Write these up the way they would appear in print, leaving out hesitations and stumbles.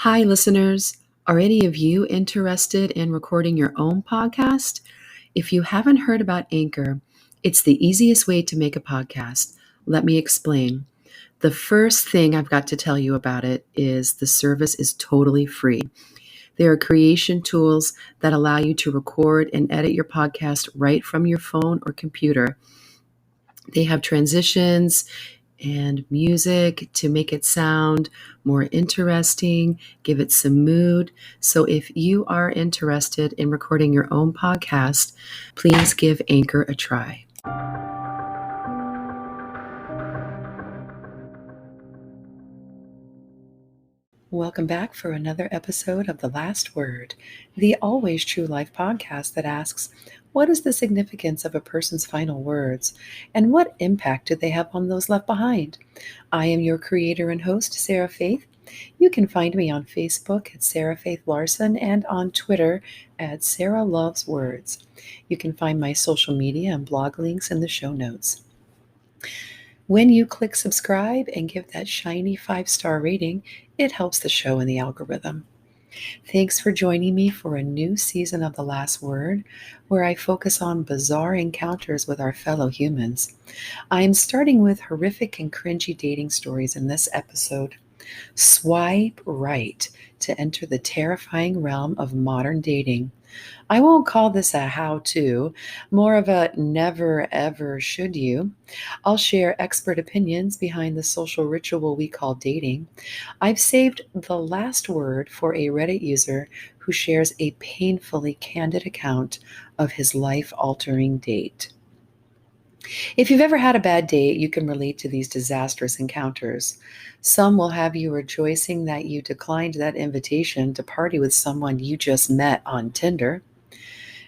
Hi, listeners. Are any of you interested in recording your own podcast? If you haven't heard about Anchor, it's the easiest way to make a podcast. Let me explain. The first thing I've got to tell you about it is the service is totally free. There are creation tools that allow you to record and edit your podcast right from your phone or computer. They have transitions and music to make it sound more interesting, give it some mood. So if you are interested in recording your own podcast, please give Anchor a try. Welcome back for another episode of The Last Word, the always true life podcast that asks, what is the significance of a person's final words, and what impact do they have on those left behind? I am your creator and host, Sarah Faith. You can find me on Facebook at Sarah Faith Larson and on Twitter at Sarah Loves Words. You can find my social media and blog links in the show notes. When you click subscribe and give that shiny 5-star rating, it helps the show in the algorithm. Thanks for joining me for a new season of The Last Word, where I focus on bizarre encounters with our fellow humans. I am starting with horrific and cringy dating stories in this episode. Swipe right to enter the terrifying realm of modern dating. I won't call this a how-to, more of a never ever should you. I'll share expert opinions behind the social ritual we call dating. I've saved the last word for a Reddit user who shares a painfully candid account of his life-altering date. If you've ever had a bad date, you can relate to these disastrous encounters. Some will have you rejoicing that you declined that invitation to party with someone you just met on Tinder.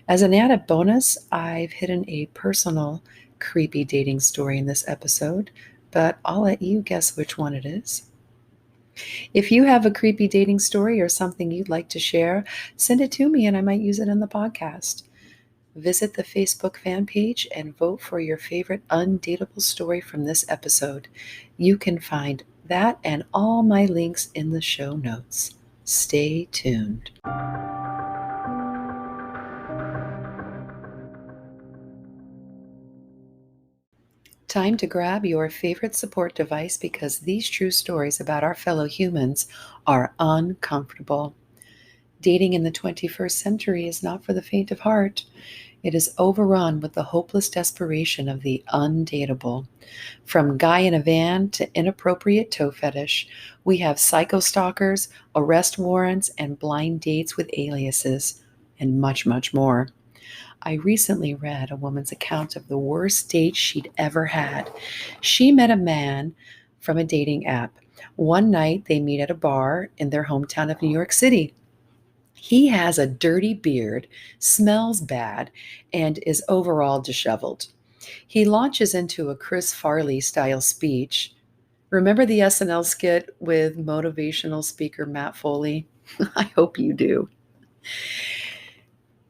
As an added bonus, I've hidden a personal, creepy dating story in this episode, but I'll let you guess which one it is. If you have a creepy dating story or something you'd like to share, send it to me and I might use it in the podcast. Visit the Facebook fan page and vote for your favorite Undateable story from this episode. You can find that and all my links in the show notes. Stay tuned. Time to grab your favorite support device because these true stories about our fellow humans are uncomfortable. Dating in the 21st century is not for the faint of heart. It is overrun with the hopeless desperation of the undateable. From guy in a van to inappropriate toe fetish, we have psycho stalkers, arrest warrants, and blind dates with aliases, and much, much more. I recently read a woman's account of the worst date she'd ever had. She met a man from a dating app. One night they meet at a bar in their hometown of New York City. He has a dirty beard, smells bad, and is overall disheveled. He launches into a Chris Farley style speech. Remember the SNL skit with motivational speaker Matt Foley? I hope you do.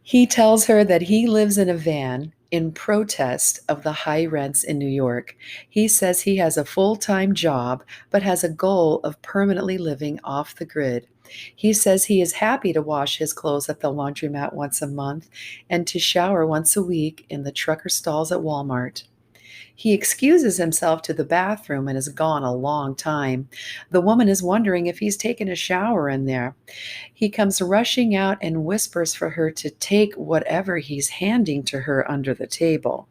He tells her that he lives in a van in protest of the high rents in New York. He says he has a full-time job, but has a goal of permanently living off the grid. He says he is happy to wash his clothes at the laundromat once a month and to shower once a week in the trucker stalls at Walmart. He excuses himself to the bathroom and is gone a long time. The woman is wondering if he's taken a shower in there. He comes rushing out and whispers for her to take whatever he's handing to her under the table.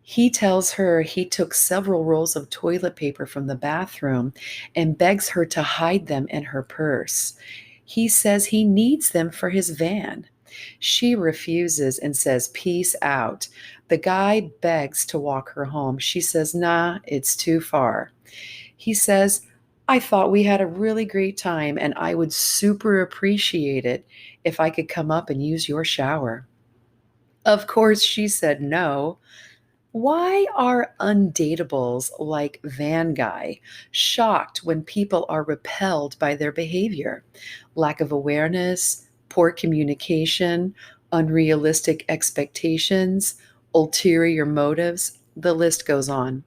He tells her he took several rolls of toilet paper from the bathroom and begs her to hide them in her purse. He says he needs them for his van. She refuses and says, "Peace out." The guy begs to walk her home. She says, "Nah, it's too far." He says, "I thought we had a really great time and I would super appreciate it if I could come up and use your shower." Of course, she said no. Why are undatables like Van Guy shocked when people are repelled by their behavior? Lack of awareness, poor communication, unrealistic expectations, ulterior motives, the list goes on.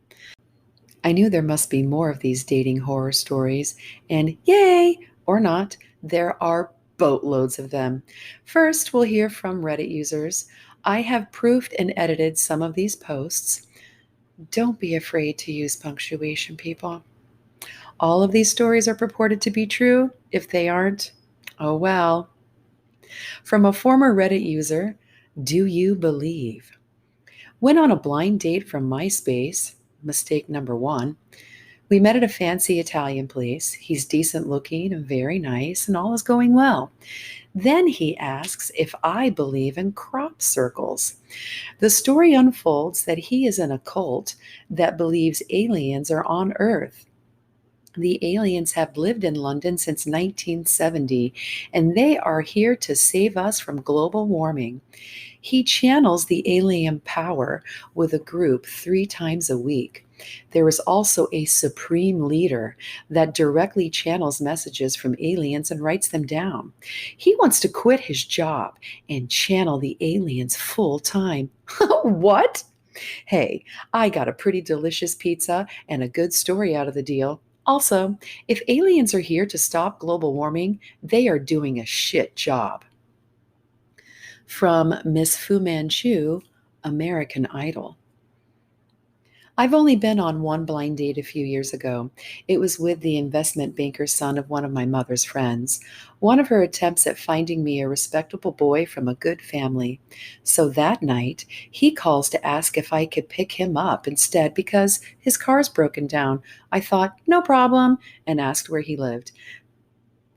I knew there must be more of these dating horror stories, and yay, or not, there are boatloads of them. First, we'll hear from Reddit users. I have proofed and edited some of these posts. Don't be afraid to use punctuation, people. All of these stories are purported to be true. If they aren't, oh well. From a former Reddit user, do you believe? Went on a blind date from MySpace, mistake number one. We met at a fancy Italian place. He's decent looking and very nice, and all is going well. Then he asks if I believe in crop circles. The story unfolds that he is in a cult that believes aliens are on Earth. The aliens have lived in London since 1970, and they are here to save us from global warming. He channels the alien power with a group 3 times a week. There is also a supreme leader that directly channels messages from aliens and writes them down. He wants to quit his job and channel the aliens full time. What? Hey, I got a pretty delicious pizza and a good story out of the deal. Also, if aliens are here to stop global warming, they are doing a shit job. From Miss Fu Manchu, American Idol. I've only been on one blind date a few years ago. It was with the investment banker's son of one of my mother's friends. One of her attempts at finding me a respectable boy from a good family. So that night, he calls to ask if I could pick him up instead because his car's broken down. I thought, no problem, and asked where he lived.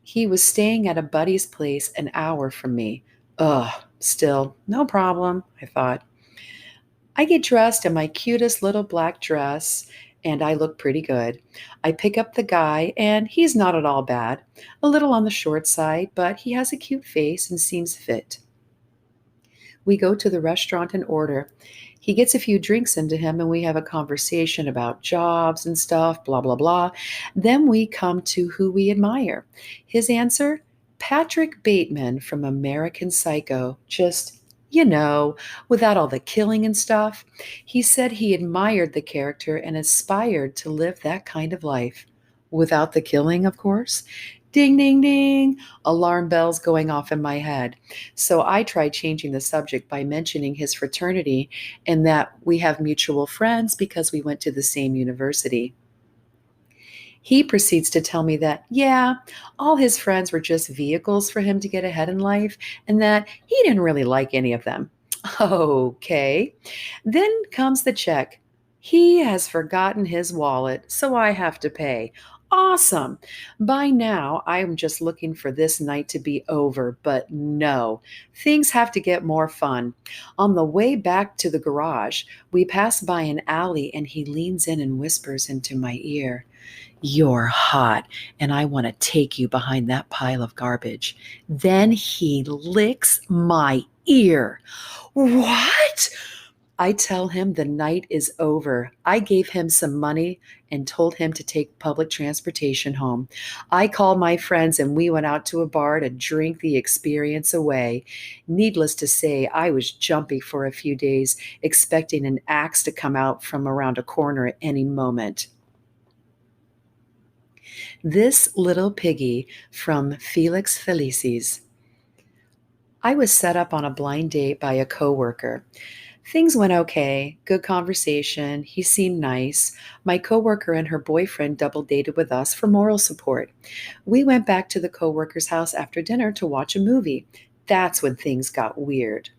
He was staying at a buddy's place an hour from me. Ugh, still, no problem, I thought. I get dressed in my cutest little black dress, and I look pretty good. I pick up the guy, and he's not at all bad. A little on the short side, but he has a cute face and seems fit. We go to the restaurant and order. He gets a few drinks into him, and we have a conversation about jobs and stuff, blah, blah, blah. Then we come to who we admire. His answer? Patrick Bateman from American Psycho. Just, without all the killing and stuff. He said he admired the character and aspired to live that kind of life. Without the killing, of course. Ding, ding, ding. Alarm bells going off in my head. So I tried changing the subject by mentioning his fraternity and that we have mutual friends because we went to the same university. He proceeds to tell me that, yeah, all his friends were just vehicles for him to get ahead in life and that he didn't really like any of them. Okay. Then comes the check. He has forgotten his wallet, so I have to pay. Awesome. By now, I'm just looking for this night to be over, but no, things have to get more fun. On the way back to the garage, we pass by an alley and he leans in and whispers into my ear. You're hot, and I want to take you behind that pile of garbage. Then he licks my ear. What? I tell him the night is over. I gave him some money and told him to take public transportation home. I called my friends and we went out to a bar to drink the experience away. Needless to say, I was jumpy for a few days, expecting an axe to come out from around a corner at any moment. This little piggy from Felix Felices. I was set up on a blind date by a coworker. Things went okay, good conversation. He seemed nice. My coworker and her boyfriend double dated with us for moral support. We went back to the coworker's house after dinner to watch a movie. That's when things got weird.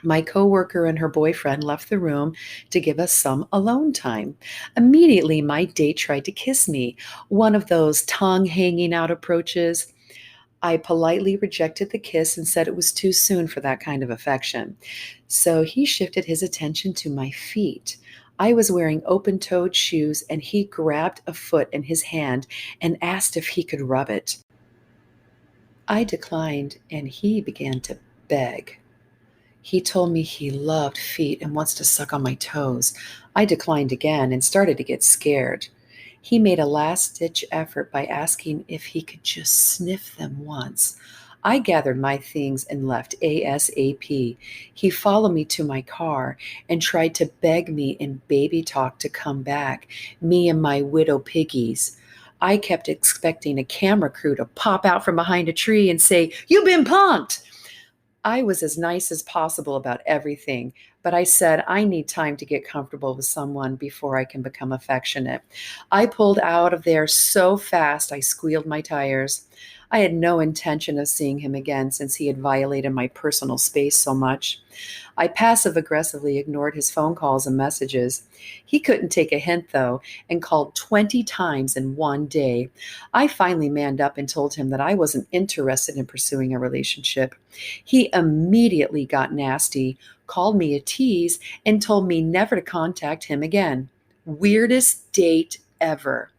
My coworker and her boyfriend left the room to give us some alone time. Immediately, my date tried to kiss me, one of those tongue hanging out approaches. I politely rejected the kiss and said it was too soon for that kind of affection. So he shifted his attention to my feet. I was wearing open-toed shoes, and he grabbed a foot in his hand and asked if he could rub it. I declined, and he began to beg. He told me he loved feet and wants to suck on my toes. I declined again and started to get scared. He made a last-ditch effort by asking if he could just sniff them once. I gathered my things and left ASAP. He followed me to my car and tried to beg me in baby talk to come back, me and my widow piggies. I kept expecting a camera crew to pop out from behind a tree and say, "You've been punked." I was as nice as possible about everything, but I said I need time to get comfortable with someone before I can become affectionate. I pulled out of there so fast I squealed my tires. I had no intention of seeing him again since he had violated my personal space so much. I passive aggressively ignored his phone calls and messages. He couldn't take a hint, though, and called 20 times in one day. I finally manned up and told him that I wasn't interested in pursuing a relationship. He immediately got nasty, called me a tease, and told me never to contact him again. Weirdest date ever.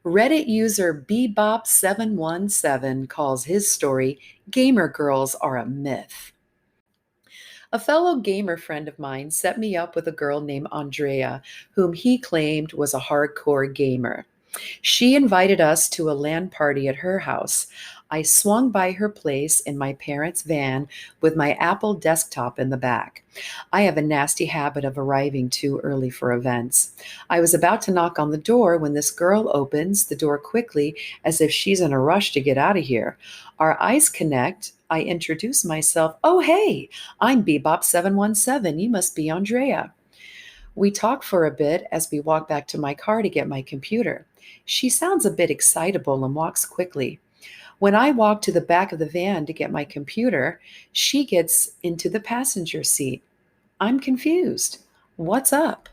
Reddit user Bebop717 calls his story "Gamer Girls Are a Myth." A fellow gamer friend of mine set me up with a girl named Andrea, whom he claimed was a hardcore gamer. She invited us to a LAN party at her house. I swung by her place in my parents' van with my Apple desktop in the back. I have a nasty habit of arriving too early for events. I was about to knock on the door when this girl opens the door quickly as if she's in a rush to get out of here. Our eyes connect. I introduce myself. "Oh, hey, I'm Bebop717. You must be Andrea." We talk for a bit as we walk back to my car to get my computer. She sounds a bit excitable and walks quickly. When I walk to the back of the van to get my computer, she gets into the passenger seat. I'm confused. What's up?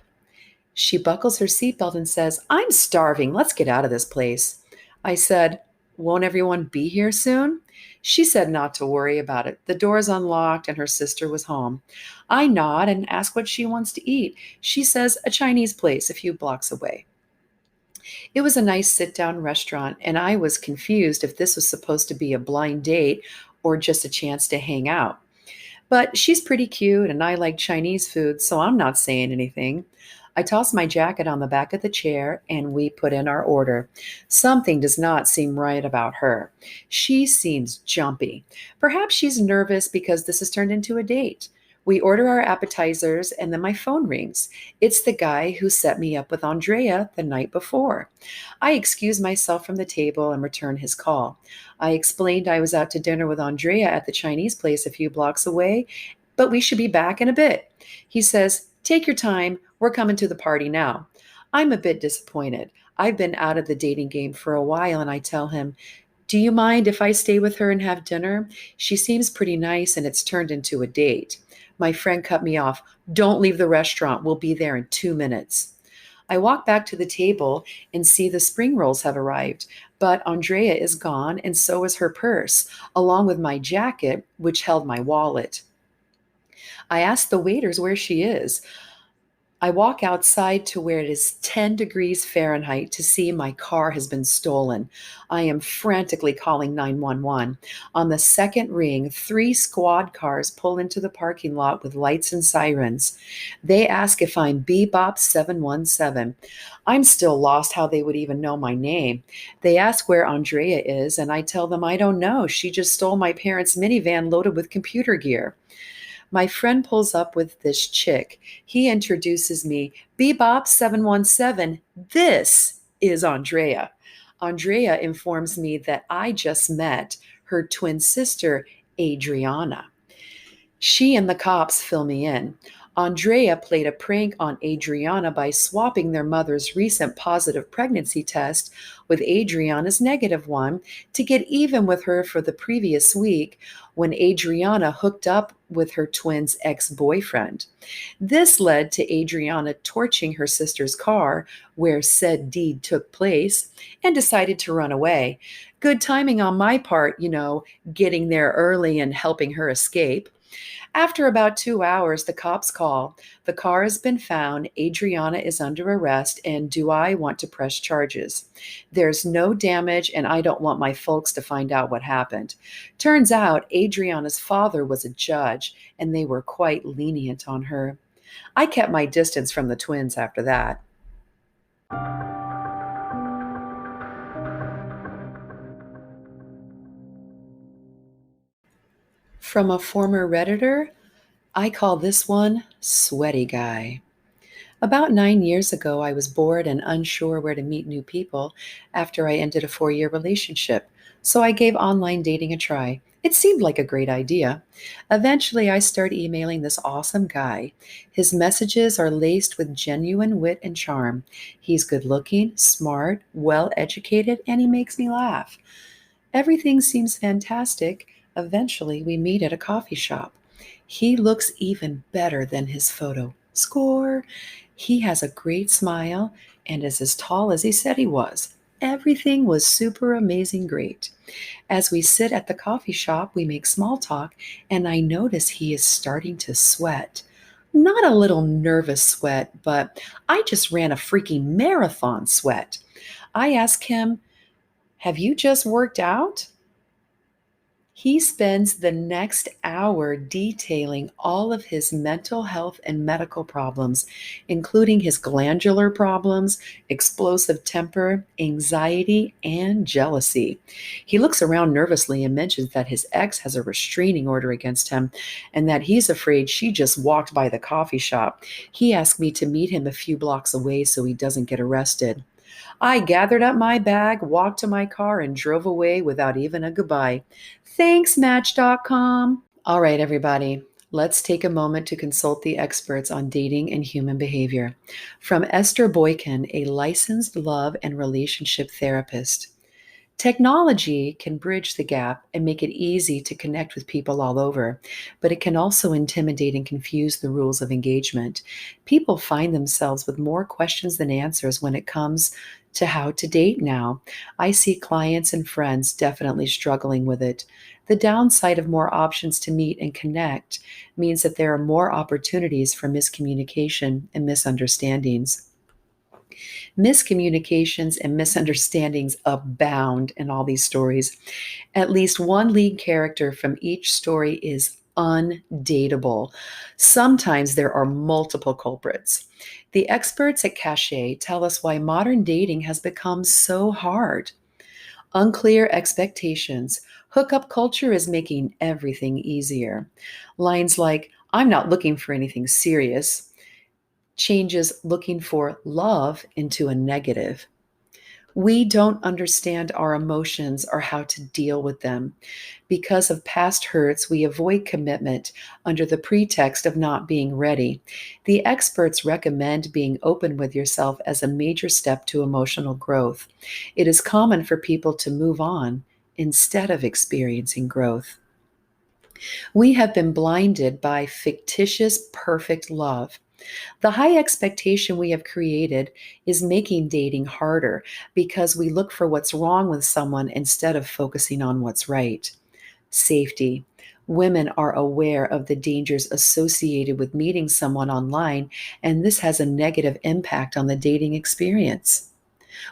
She buckles her seatbelt and says, "I'm starving. Let's get out of this place." I said, "Won't everyone be here soon?" She said not to worry about it. The door's unlocked and her sister was home. I nod and ask what she wants to eat. She says a Chinese place a few blocks away. It was a nice sit down restaurant, and I was confused if this was supposed to be a blind date or just a chance to hang out. But she's pretty cute, and I like Chinese food, so I'm not saying anything. I toss my jacket on the back of the chair, and we put in our order. Something does not seem right about her. She seems jumpy. Perhaps she's nervous because this has turned into a date. We order our appetizers, and then my phone rings. It's the guy who set me up with Andrea the night before. I excuse myself from the table and return his call. I explained I was out to dinner with Andrea at the Chinese place a few blocks away, but we should be back in a bit. He says, "Take your time. We're coming to the party now." I'm a bit disappointed. I've been out of the dating game for a while, and I tell him, "Do you mind if I stay with her and have dinner? She seems pretty nice, and it's turned into a date." My friend cut me off. "Don't leave the restaurant. We'll be there in 2 minutes." I walk back to the table and see the spring rolls have arrived, but Andrea is gone, and so is her purse, along with my jacket, which held my wallet. I ask the waiters where she is. I walk outside to where it is 10 degrees Fahrenheit to see my car has been stolen. I am frantically calling 911. On the second ring, 3 squad cars pull into the parking lot with lights and sirens. They ask if I'm Bebop717. I'm still lost how they would even know my name. They ask where Andrea is, and I tell them I don't know. She just stole my parents' minivan loaded with computer gear. My friend pulls up with this chick. He introduces me, Bebop717. This is Andrea. Andrea informs me that I just met her twin sister, Adriana. She and the cops fill me in. Andrea played a prank on Adriana by swapping their mother's recent positive pregnancy test with Adriana's negative one to get even with her for the previous week when Adriana hooked up with her twin's ex-boyfriend. This led to Adriana torching her sister's car where said deed took place and decided to run away. Good timing on my part, getting there early and helping her escape. After about 2 hours, the cops call. The car has been found. Adriana is under arrest. And do I want to press charges? There's no damage, and I don't want my folks to find out what happened. Turns out Adriana's father was a judge, and they were quite lenient on her. I kept my distance from the twins after that. From a former Redditor, I call this one Sweaty Guy. About 9 years ago, I was bored and unsure where to meet new people after I ended a 4 year relationship, so I gave online dating a try. It seemed like a great idea. Eventually, I started emailing this awesome guy. His messages are laced with genuine wit and charm. He's good looking, smart, well educated, and he makes me laugh. Everything seems fantastic. Eventually, we meet at a coffee shop. He looks even better than his photo. Score! He has a great smile and is as tall as he said he was. Everything was super amazing great. As we sit at the coffee shop, we make small talk, and I notice he is starting to sweat. Not a little nervous sweat, but I just ran a freaking marathon sweat. I ask him, "Have you just worked out?" He spends the next hour detailing all of his mental health and medical problems, including his glandular problems, explosive temper, anxiety, and jealousy. He looks around nervously and mentions that his ex has a restraining order against him and that he's afraid she just walked by the coffee shop. He asked me to meet him a few blocks away so he doesn't get arrested. I gathered up my bag, walked to my car, and drove away without even a goodbye. Thanks, Match.com. All right, everybody. Let's take a moment to consult the experts on dating and human behavior. From Esther Boykin, a licensed love and relationship therapist. Technology can bridge the gap and make it easy to connect with people all over, but it can also intimidate and confuse the rules of engagement. People find themselves with more questions than answers when it comes to how to date now. I see clients and friends definitely struggling with it. The downside of more options to meet and connect means that there are more opportunities for miscommunication and misunderstandings. Miscommunications and misunderstandings abound in all these stories. At least one lead character from each story is undateable. Sometimes there are multiple culprits. The experts at Cache tell us why modern dating has become so hard. Unclear expectations. Hookup culture is making everything easier. Lines like, "I'm not looking for anything serious," changes looking for love into a negative. We don't understand our emotions or how to deal with them. Because of past hurts, we avoid commitment under the pretext of not being ready. The experts recommend being open with yourself as a major step to emotional growth. It is common for people to move on instead of experiencing growth. We have been blinded by fictitious perfect love. The high expectation we have created is making dating harder because we look for what's wrong with someone instead of focusing on what's right. Safety. Women are aware of the dangers associated with meeting someone online, and this has a negative impact on the dating experience.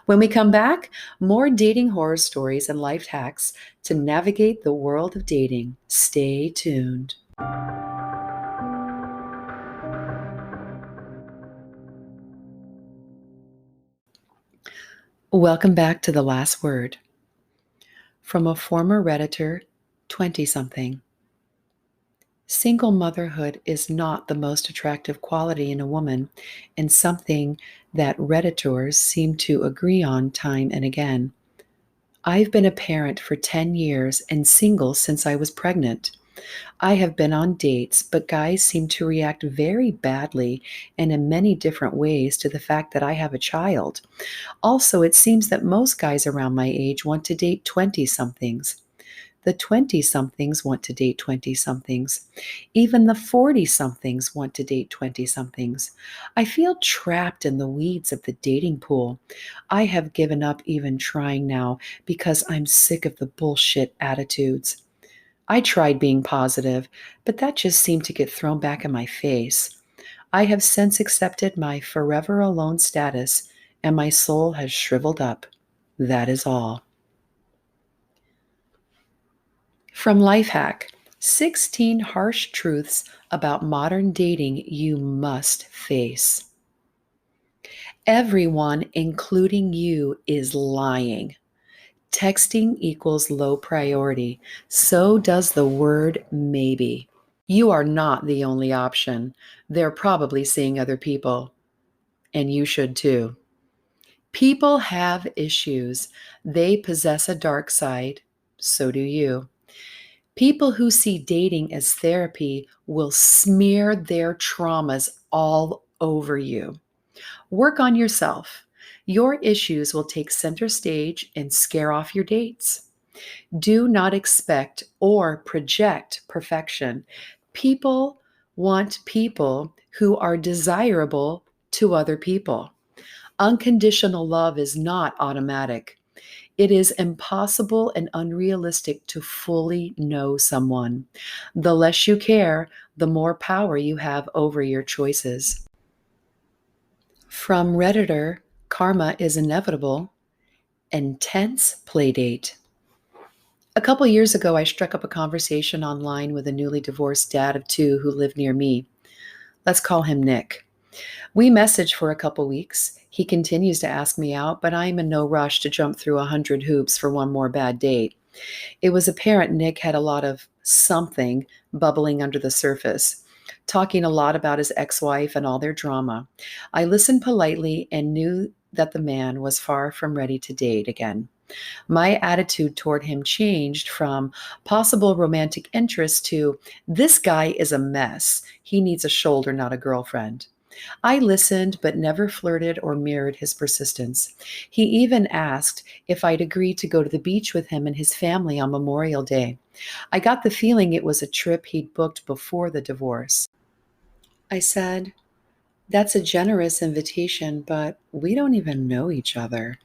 When we come back, more dating horror stories and life hacks to navigate the world of dating. Stay tuned. Welcome back to The Last Word. From a former Redditor, 20 something. Single motherhood is not the most attractive quality in a woman, and something that Redditors seem to agree on time and again. I've been a parent for 10 years and single since I was pregnant. I have been on dates, but guys seem to react very badly and in many different ways to the fact that I have a child. Also, it seems that most guys around my age want to date 20 somethings. The 20 somethings want to date 20 somethings. Even the 40 somethings want to date 20 somethings. I feel trapped in the weeds of the dating pool. I have given up even trying now because I'm sick of the bullshit attitudes. I tried being positive, but that just seemed to get thrown back in my face. I have since accepted my forever alone status, and my soul has shriveled up. That is all. From Lifehack, 16 harsh truths about modern dating you must face. Everyone, including you, is lying. Texting equals low priority. So does the word maybe. You are not the only option. They're probably seeing other people. and you should too. People have issues. They possess a dark side. So do you. People who see dating as therapy will smear their traumas all over you. Work on yourself. Your issues will take center stage and scare off your dates. Do not expect or project perfection. People want people who are desirable to other people. Unconditional love is not automatic. It is impossible and unrealistic to fully know someone. The less you care, the more power you have over your choices. From Redditor, Karma is Inevitable, Intense Playdate. A couple years ago, I struck up a conversation online with a newly divorced dad of two who lived near me. Let's call him Nick. We messaged for a couple weeks. He continues to ask me out, but I'm in no rush to jump through 100 hoops for one more bad date. It was apparent Nick had a lot of something bubbling under the surface, talking a lot about his ex-wife and all their drama. I listened politely and knew that the man was far from ready to date again. My attitude toward him changed from possible romantic interest to, this guy is a mess. He needs a shoulder, not a girlfriend. I listened, but never flirted or mirrored his persistence. He even asked if I'd agree to go to the beach with him and his family on Memorial Day. I got the feeling it was a trip he'd booked before the divorce. I said, that's a generous invitation, but we don't even know each other.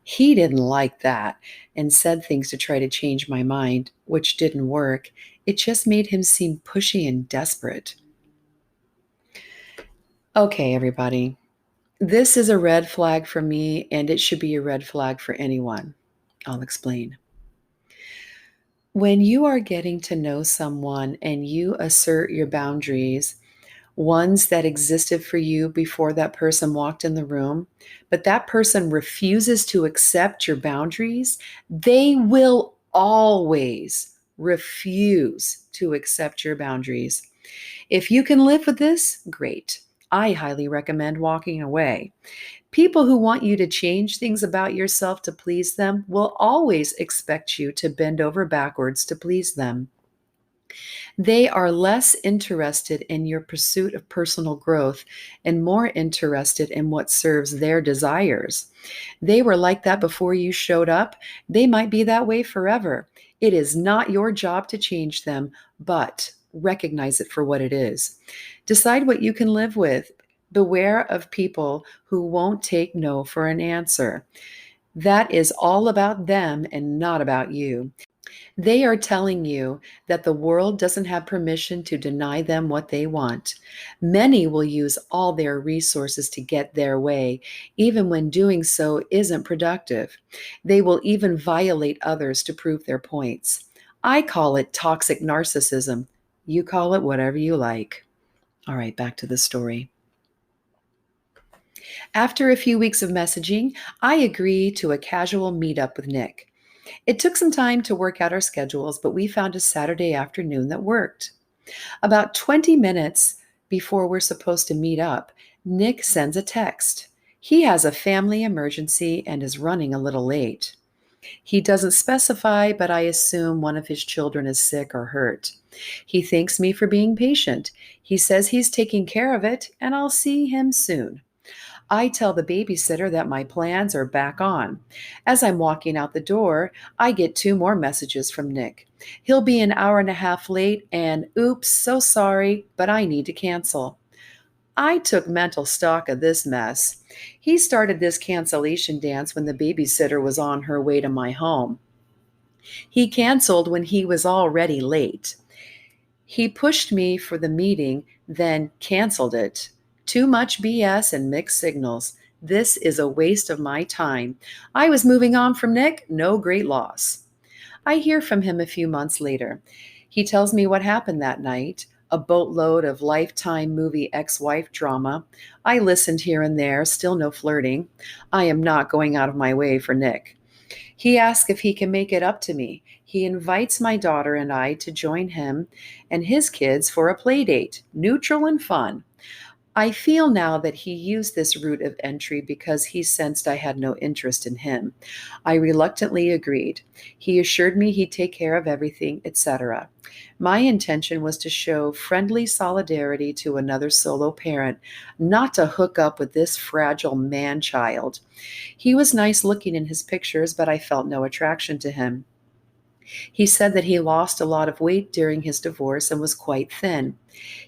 He didn't like that and said things to try to change my mind, which didn't work. It just made him seem pushy and desperate. Okay, everybody. This is a red flag for me, and it should be a red flag for anyone. I'll explain. When you are getting to know someone and you assert your boundaries, ones that existed for you before that person walked in the room, but that person refuses to accept your boundaries, they will always refuse to accept your boundaries. If you can live with this, great. I highly recommend walking away. People who want you to change things about yourself to please them will always expect you to bend over backwards to please them. They are less interested in your pursuit of personal growth and more interested in what serves their desires. They were like that before you showed up. They might be that way forever. It is not your job to change them, but recognize it for what it is. Decide what you can live with. Beware of people who won't take no for an answer. That is all about them and not about you. They are telling you that the world doesn't have permission to deny them what they want. Many will use all their resources to get their way, even when doing so isn't productive. They will even violate others to prove their points. I call it toxic narcissism. You call it whatever you like. All right, back to the story. After a few weeks of messaging, I agreed to a casual meetup with Nick. It took some time to work out our schedules, but we found a Saturday afternoon that worked. About 20 minutes before we're supposed to meet up, Nick sends a text. He has a family emergency and is running a little late. He doesn't specify, but I assume one of his children is sick or hurt. He thanks me for being patient. He says he's taking care of it, and I'll see him soon. I tell the babysitter that my plans are back on. As I'm walking out the door, I get two more messages from Nick. He'll be an hour and a half late, and oops, so sorry, but I need to cancel. I took mental stock of this mess. He started this cancellation dance when the babysitter was on her way to my home. He canceled when he was already late. He pushed me for the meeting, then canceled it. Too much BS and mixed signals. This is a waste of my time. I was moving on from Nick, no great loss. I hear from him a few months later. He tells me what happened that night, a boatload of Lifetime movie ex-wife drama. I listened here and there, still no flirting. I am not going out of my way for Nick. He asks if he can make it up to me. He invites my daughter and I to join him and his kids for a play date, neutral and fun. I feel now that he used this route of entry because he sensed I had no interest in him. I reluctantly agreed. He assured me he'd take care of everything, etc. My intention was to show friendly solidarity to another solo parent, not to hook up with this fragile man child. He was nice looking in his pictures, but I felt no attraction to him. He said that he lost a lot of weight during his divorce and was quite thin.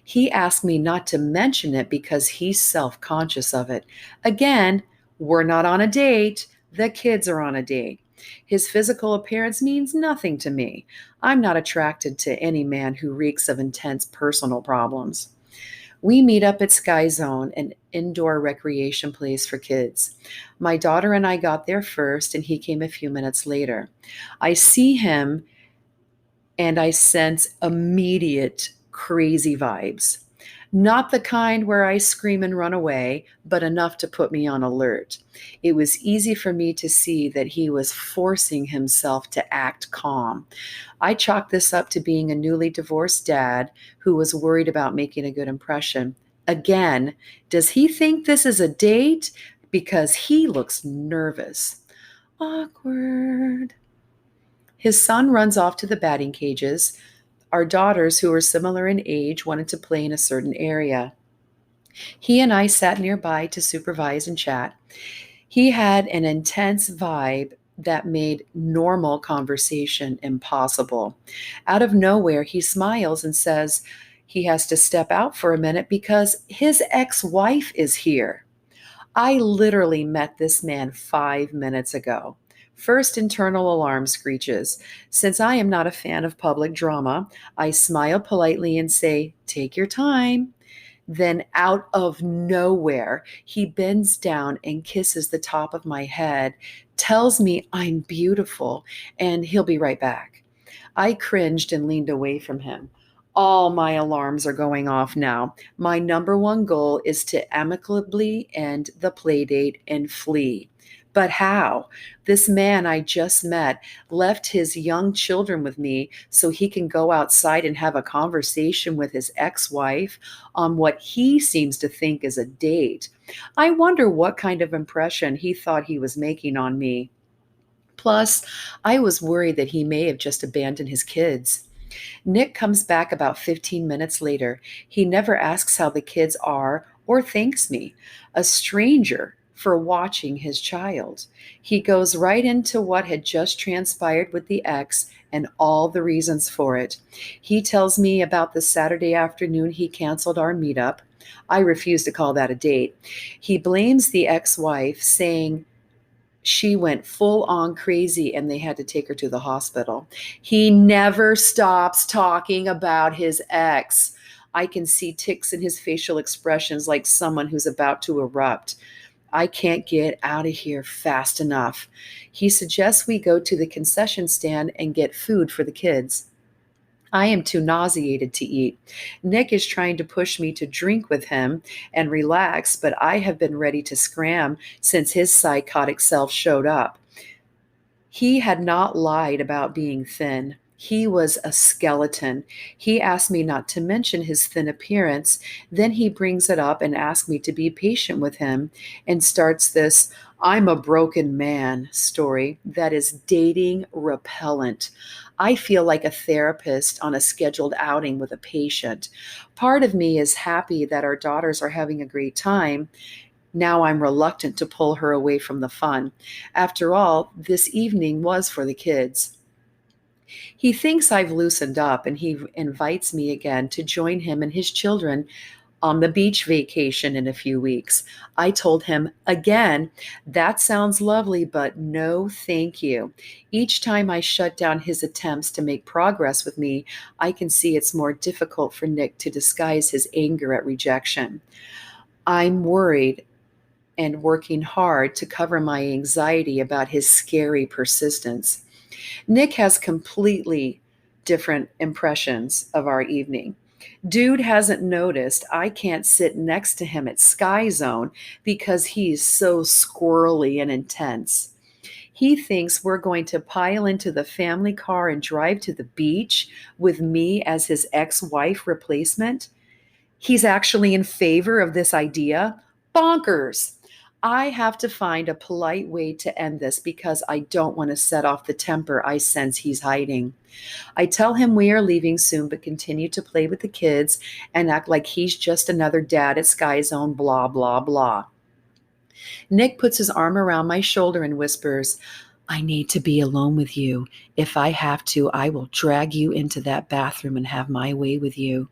He asked me not to mention it because he's self conscious of it. Again, we're not on a date. The kids are on a date. His physical appearance means nothing to me. I'm not attracted to any man who reeks of intense personal problems. We meet up at Sky Zone, an indoor recreation place for kids. My daughter and I got there first, and he came a few minutes later. I see him and I sense immediate crazy vibes. Not the kind where I scream and run away, but enough to put me on alert. It was easy for me to see that he was forcing himself to act calm. I chalk this up to being a newly divorced dad who was worried about making a good impression. Again, does he think this is a date? Because he looks nervous. Awkward. His son runs off to the batting cages. Our daughters, who are similar in age, wanted to play in a certain area. He and I sat nearby to supervise and chat. He had an intense vibe that made normal conversation impossible. Out of nowhere, he smiles and says he has to step out for a minute because his ex wife is here. I literally met this man 5 minutes ago. First internal alarm screeches. Since I am not a fan of public drama, I smile politely and say, "Take your time." Then, out of nowhere, he bends down and kisses the top of my head, tells me I'm beautiful, and he'll be right back. I cringed and leaned away from him. All my alarms are going off now. My number one goal is to amicably end the playdate and flee. But how? This man I just met left his young children with me so he can go outside and have a conversation with his ex wife on what he seems to think is a date. I wonder what kind of impression he thought he was making on me. Plus, I was worried that he may have just abandoned his kids. Nick comes back about 15 minutes later. He never asks how the kids are or thanks me, a stranger, for watching his child. He goes right into what had just transpired with the ex and all the reasons for it. He tells me about the Saturday afternoon he canceled our meetup. I refuse to call that a date. He blames the ex wife, saying she went full on crazy and they had to take her to the hospital. He never stops talking about his ex. I can see ticks in his facial expressions like someone who's about to erupt. I can't get out of here fast enough. He suggests we go to the concession stand and get food for the kids. I am too nauseated to eat. Nick is trying to push me to drink with him and relax, but I have been ready to scram since his psychotic self showed up. He had not lied about being thin. He was a skeleton. He asked me not to mention his thin appearance. Then he brings it up and asks me to be patient with him and starts this "I'm a broken man" story that is dating repellent. I feel like a therapist on a scheduled outing with a patient. Part of me is happy that our daughters are having a great time. Now I'm reluctant to pull her away from the fun. After all, this evening was for the kids. He thinks I've loosened up and he invites me again to join him and his children on the beach vacation in a few weeks. I told him again, that sounds lovely, but no thank you. Each time I shut down his attempts to make progress with me, I can see it's more difficult for Nick to disguise his anger at rejection. I'm worried and working hard to cover my anxiety about his scary persistence. Nick has completely different impressions of our evening. Dude hasn't noticed I can't sit next to him at Sky Zone because he's so squirrely and intense. He thinks we're going to pile into the family car and drive to the beach with me as his ex wife replacement. He's actually in favor of this idea? Bonkers. I have to find a polite way to end this because I don't want to set off the temper I sense he's hiding. I tell him we are leaving soon, but continue to play with the kids and act like he's just another dad at Sky Zone, blah, blah, blah. Nick puts his arm around my shoulder and whispers, I need to be alone with you. If I have to, I will drag you into that bathroom and have my way with you.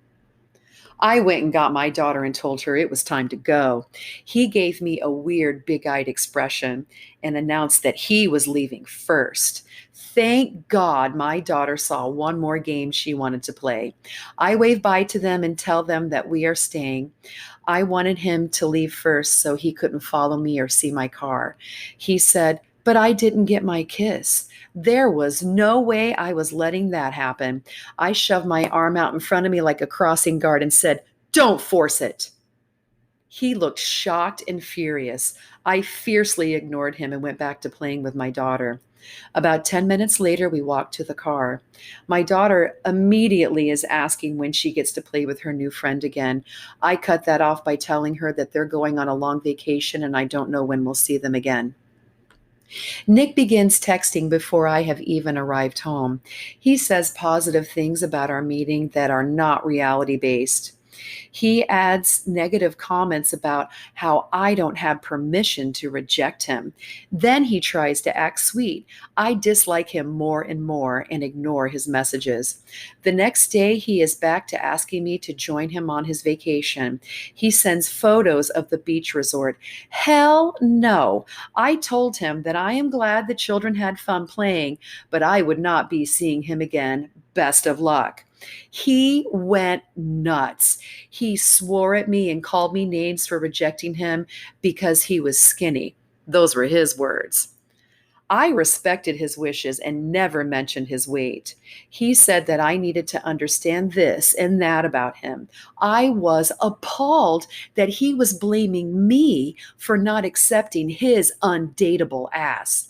I went and got my daughter and told her it was time to go. He gave me a weird, big eyed expression and announced that he was leaving first. Thank God my daughter saw one more game she wanted to play. I wave bye to them and tell them that we are staying. I wanted him to leave first so he couldn't follow me or see my car. He said, but I didn't get my kiss. There was no way I was letting that happen. I shoved my arm out in front of me like a crossing guard and said, don't force it. He looked shocked and furious. I fiercely ignored him and went back to playing with my daughter. About 10 minutes later, we walked to the car. My daughter immediately is asking when she gets to play with her new friend again. I cut that off by telling her that they're going on a long vacation and I don't know when we'll see them again. Nick begins texting before I have even arrived home. He says positive things about our meeting that are not reality-based. He adds negative comments about how I don't have permission to reject him. Then he tries to act sweet. I dislike him more and more and ignore his messages. The next day, he is back to asking me to join him on his vacation. He sends photos of the beach resort. Hell no. I told him that I am glad the children had fun playing, but I would not be seeing him again. Best of luck. He went nuts. He swore at me and called me names for rejecting him because he was skinny. Those were his words. I respected his wishes and never mentioned his weight. He said that I needed to understand this and that about him. I was appalled that he was blaming me for not accepting his undateable ass.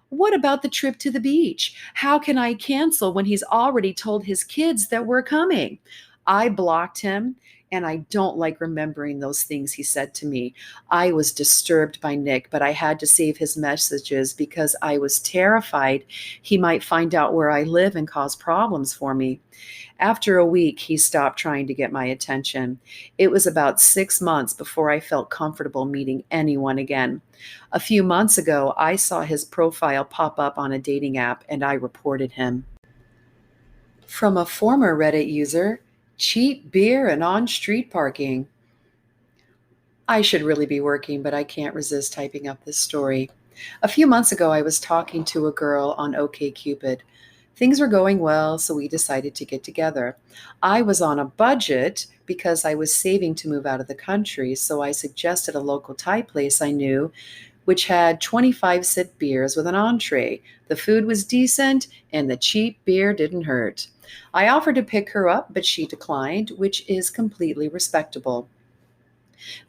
What about the trip to the beach? How can I cancel when he's already told his kids that we're coming? I blocked him, and I don't like remembering those things he said to me. I was disturbed by Nick, but I had to save his messages because I was terrified he might find out where I live and cause problems for me. After a week, he stopped trying to get my attention. It was about 6 months before I felt comfortable meeting anyone again. A few months ago, I saw his profile pop up on a dating app and I reported him. From a former Reddit user, cheap beer and on-street parking. I should really be working, but I can't resist typing up this story. A few months ago, I was talking to a girl on OkCupid. Things were going well, so we decided to get together. I was on a budget because I was saving to move out of the country, so I suggested a local Thai place I knew, which had 25-cent beers with an entree. The food was decent, and the cheap beer didn't hurt. I offered to pick her up, but she declined, which is completely respectable.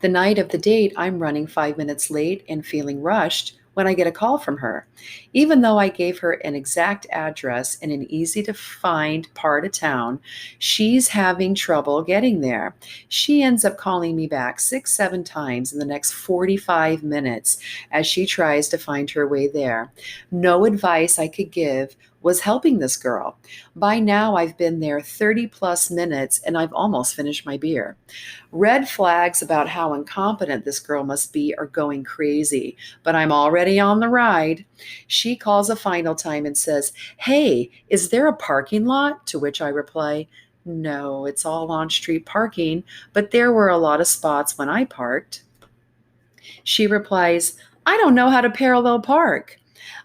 The night of the date, I'm running 5 minutes late and feeling rushed when I get a call from her. Even though I gave her an exact address in an easy to find part of town, she's having trouble getting there. She ends up calling me back 6, 7 times in the next 45 minutes as she tries to find her way there. No advice I could give was helping this girl. By now, I've been there 30 plus minutes and I've almost finished my beer. Red flags about how incompetent this girl must be are going crazy, but I'm already on the ride. She calls a final time and says, "Hey, is there a parking lot?" To which I reply, "No, it's all on-street parking, but there were a lot of spots when I parked." She replies, "I don't know how to parallel park."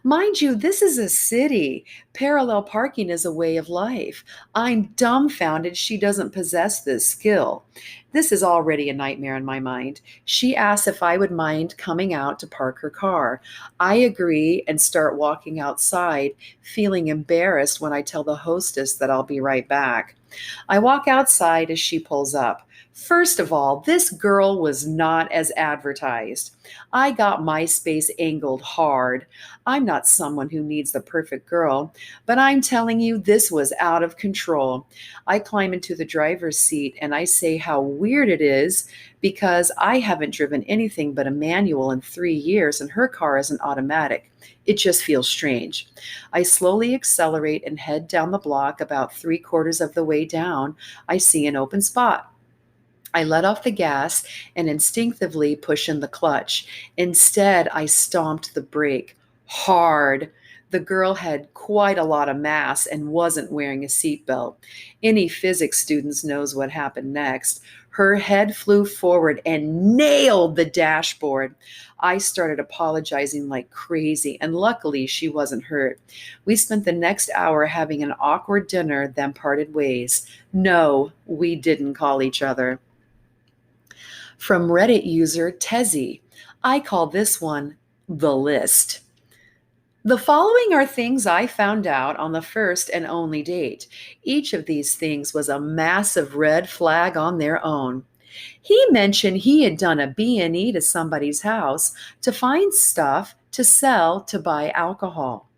Mind you, this is a city. Parallel parking is a way of life. I'm dumbfounded she doesn't possess this skill. This is already a nightmare in my mind. She asks if I would mind coming out to park her car. I agree and start walking outside, feeling embarrassed when I tell the hostess that I'll be right back. I walk outside as she pulls up. First of all, this girl was not as advertised. I got my space angled hard. I'm not not someone who needs the perfect girl, but I'm telling you, this was out of control. I climb into the driver's seat and I say how weird it is because I haven't driven anything but a manual in 3 years and her car is an automatic. It just feels strange. I slowly accelerate and head down the block. About 3/4 of the way down, I see an open spot. I let off the gas and instinctively push in the clutch. Instead, I stomped the brake hard. The girl had quite a lot of mass and wasn't wearing a seatbelt. Any physics students knows what happened next. Her head flew forward and nailed the dashboard. I started apologizing like crazy, and luckily she wasn't hurt. We spent the next hour having an awkward dinner, then parted ways. No, we didn't call each other. From Reddit user Tezzy. I call this one the list. The following are things I found out on the first and only date. Each of these things was a massive red flag on their own. He mentioned he had done a B&E to somebody's house to find stuff to sell to buy alcohol.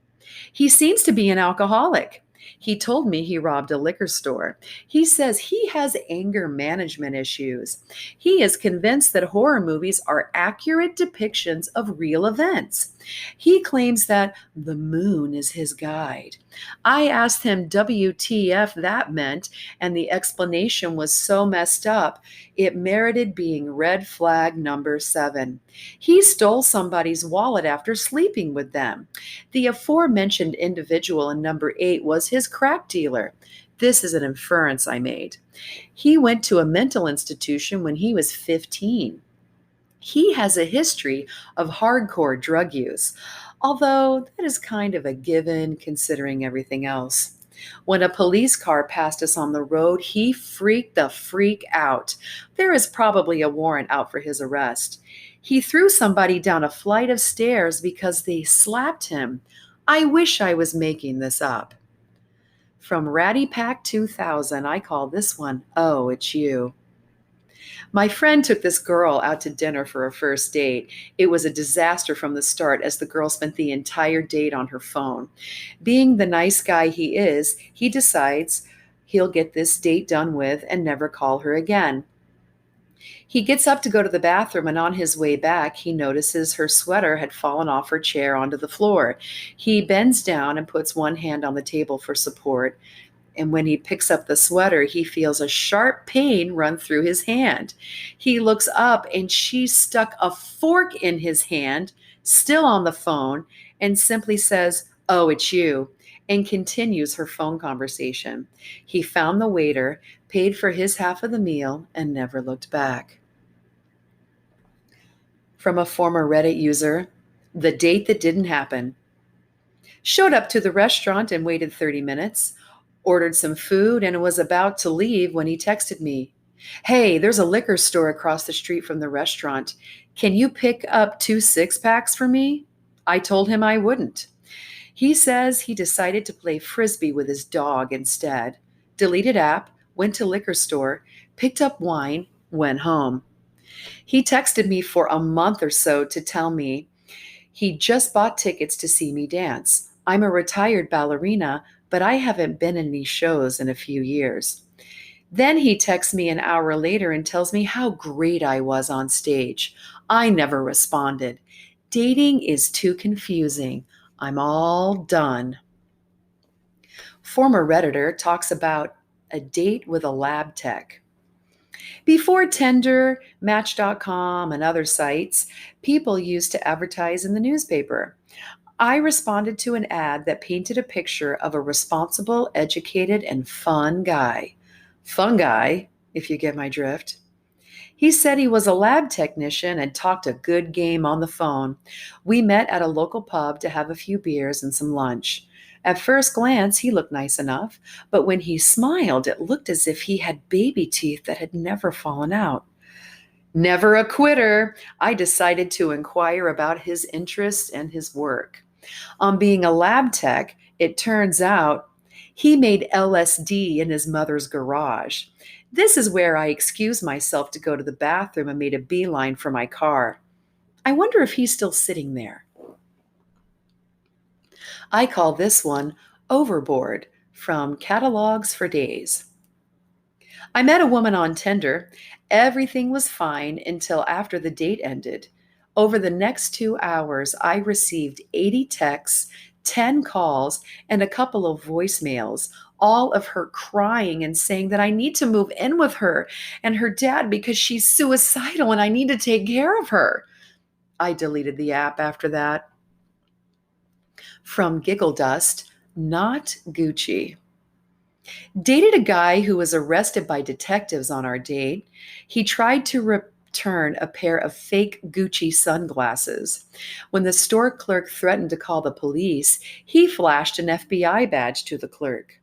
He seems to be an alcoholic. He told me he robbed a liquor store. He says he has anger management issues. He is convinced that horror movies are accurate depictions of real events. He claims that the moon is his guide. I asked him WTF that meant, and the explanation was so messed up, it merited being red flag number 7. He stole somebody's wallet after sleeping with them. The aforementioned individual in number 8 was his crack dealer. This is an inference I made. He went to a mental institution when he was 15. He has a history of hardcore drug use, although that is kind of a given considering everything else. When a police car passed us on the road, he freaked the freak out. There is probably a warrant out for his arrest. He threw somebody down a flight of stairs because they slapped him. I wish I was making this up. From Ratty Pack 2000, I call this one, Oh, It's You. My friend took this girl out to dinner for a first date. It was a disaster from the start as the girl spent the entire date on her phone. Being the nice guy he is, he decides he'll get this date done with and never call her again. He gets up to go to the bathroom, and on his way back, he notices her sweater had fallen off her chair onto the floor. He bends down and puts one hand on the table for support. And when he picks up the sweater, he feels a sharp pain run through his hand. He looks up and she stuck a fork in his hand, still on the phone, and simply says, Oh, it's you, and continues her phone conversation. He found the waiter, paid for his half of the meal, and never looked back. From a former Reddit user, the date that didn't happen. Showed up to the restaurant and waited 30 minutes. Ordered some food and was about to leave when he texted me. Hey, there's a liquor store across the street from the restaurant. Can you pick up 2 6-packs for me? I told him I wouldn't. He says he decided to play frisbee with his dog instead. Deleted app, went to liquor store, picked up wine, went home. He texted me for a month or so to tell me he just bought tickets to see me dance. I'm a retired ballerina, but I haven't been in any shows in a few years. Then he texts me an hour later and tells me how great I was on stage. I never responded. Dating is too confusing. I'm all done. Former Redditor talks about a date with a lab tech. Before Tinder, Match.com, and other sites, people used to advertise in the newspaper. I responded to an ad that painted a picture of a responsible, educated, and fun guy. Fun guy, if you get my drift. He said he was a lab technician and talked a good game on the phone. We met at a local pub to have a few beers and some lunch. At first glance, he looked nice enough, but when he smiled, it looked as if he had baby teeth that had never fallen out. Never a quitter, I decided to inquire about his interests and his work. On being a lab tech, it turns out he made LSD in his mother's garage. This is where I excused myself to go to the bathroom and made a beeline for my car. I wonder if he's still sitting there. I call this one Overboard from Catalogs for Days. I met a woman on Tinder. Everything was fine until after the date ended. Over the next 2 hours, I received 80 texts, 10 calls, and a couple of voicemails, all of her crying and saying that I need to move in with her and her dad because she's suicidal and I need to take care of her. I deleted the app after that. From Giggle Dust, not Gucci. Dated a guy who was arrested by detectives on our date. He tried to return a pair of fake Gucci sunglasses. When the store clerk threatened to call the police, he flashed an FBI badge to the clerk.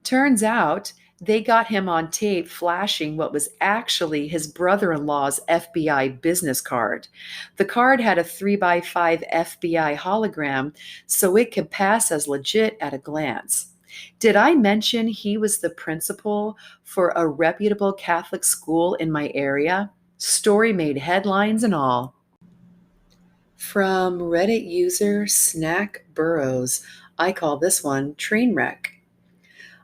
Turns out they got him on tape flashing what was actually his brother in law's FBI business card. The card had a 3x5 FBI hologram, so it could pass as legit at a glance. Did I mention he was the principal for a reputable Catholic school in my area? Story made headlines and all. From Reddit user Snack Burrows, I call this one Trainwreck.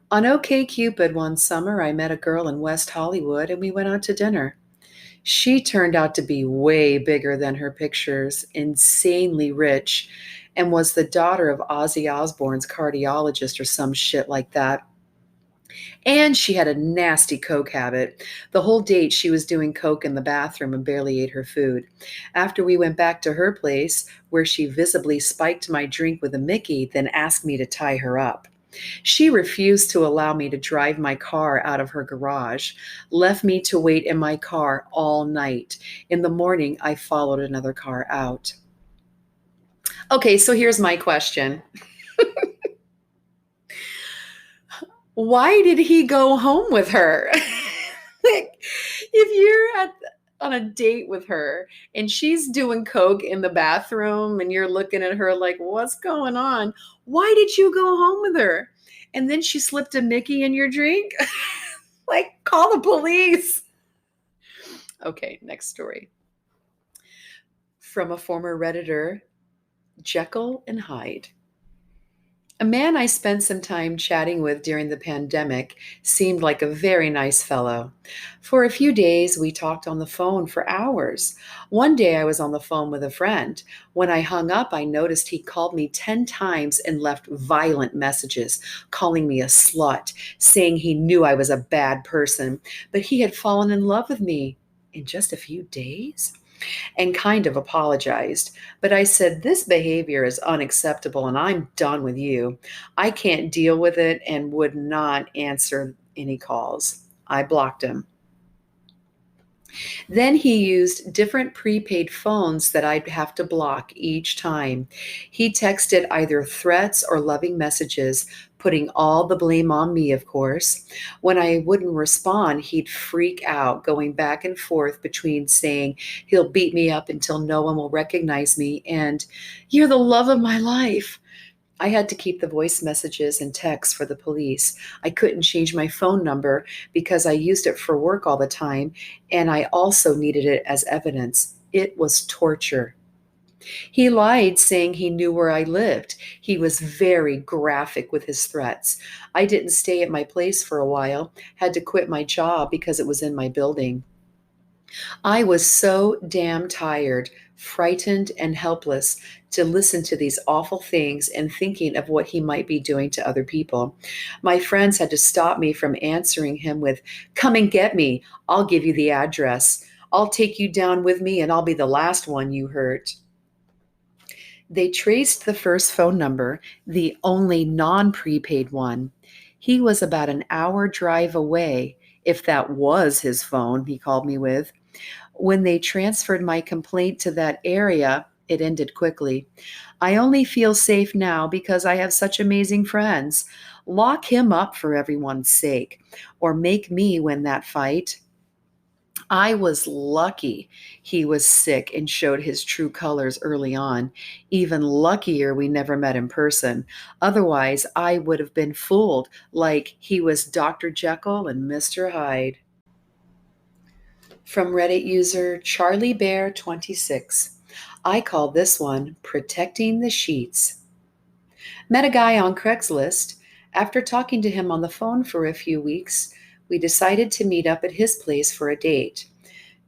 On OkCupid one summer, I met a girl in West Hollywood and we went out to dinner. She turned out to be way bigger than her pictures, insanely rich, and was the daughter of Ozzy Osbourne's cardiologist or some shit like that. And she had a nasty coke habit. The whole date, she was doing coke in the bathroom and barely ate her food. After we went back to her place, where she visibly spiked my drink with a Mickey, then asked me to tie her up. She refused to allow me to drive my car out of her garage, left me to wait in my car all night. In the morning, I followed another car out. Okay, so here's my question. Why did he go home with her? Like, if you're on a date with her and she's doing coke in the bathroom and you're looking at her like, what's going on? Why did you go home with her? And then she slipped a Mickey in your drink? Like, call the police. Okay, next story. From a former Redditor, Jekyll and Hyde. A man I spent some time chatting with during the pandemic seemed like a very nice fellow. For a few days, we talked on the phone for hours. One day, I was on the phone with a friend. When I hung up, I noticed he called me 10 times and left violent messages, calling me a slut, saying he knew I was a bad person, but he had fallen in love with me in just a few days, and kind of apologized. But I said, this behavior is unacceptable and I'm done with you. I can't deal with it and would not answer any calls. I blocked him. Then he used different prepaid phones that I'd have to block each time. He texted either threats or loving messages, putting all the blame on me, of course. When I wouldn't respond, he'd freak out, going back and forth between saying he'll beat me up until no one will recognize me and, you're the love of my life. I had to keep the voice messages and texts for the police. I couldn't change my phone number because I used it for work all the time, and I also needed it as evidence. It was torture. He lied, saying he knew where I lived. He was very graphic with his threats. I didn't stay at my place for a while, had to quit my job because it was in my building. I was so damn tired, frightened, and helpless to listen to these awful things and thinking of what he might be doing to other people. My friends had to stop me from answering him with, come and get me. I'll give you the address. I'll take you down with me and I'll be the last one you hurt. They traced the first phone number, the only non prepaid one. He was about an hour drive away, if that was his phone he called me with. When they transferred my complaint to that area, it ended quickly. I only feel safe now because I have such amazing friends. Lock him up for everyone's sake, or make me win that fight. I was lucky he was sick and showed his true colors early on. Even luckier we never met in person. Otherwise, I would have been fooled like he was Dr. Jekyll and Mr. Hyde. From Reddit user CharlieBear26. I call this one Protecting the Sheets. Met a guy on Craigslist. After talking to him on the phone for a few weeks, we decided to meet up at his place for a date.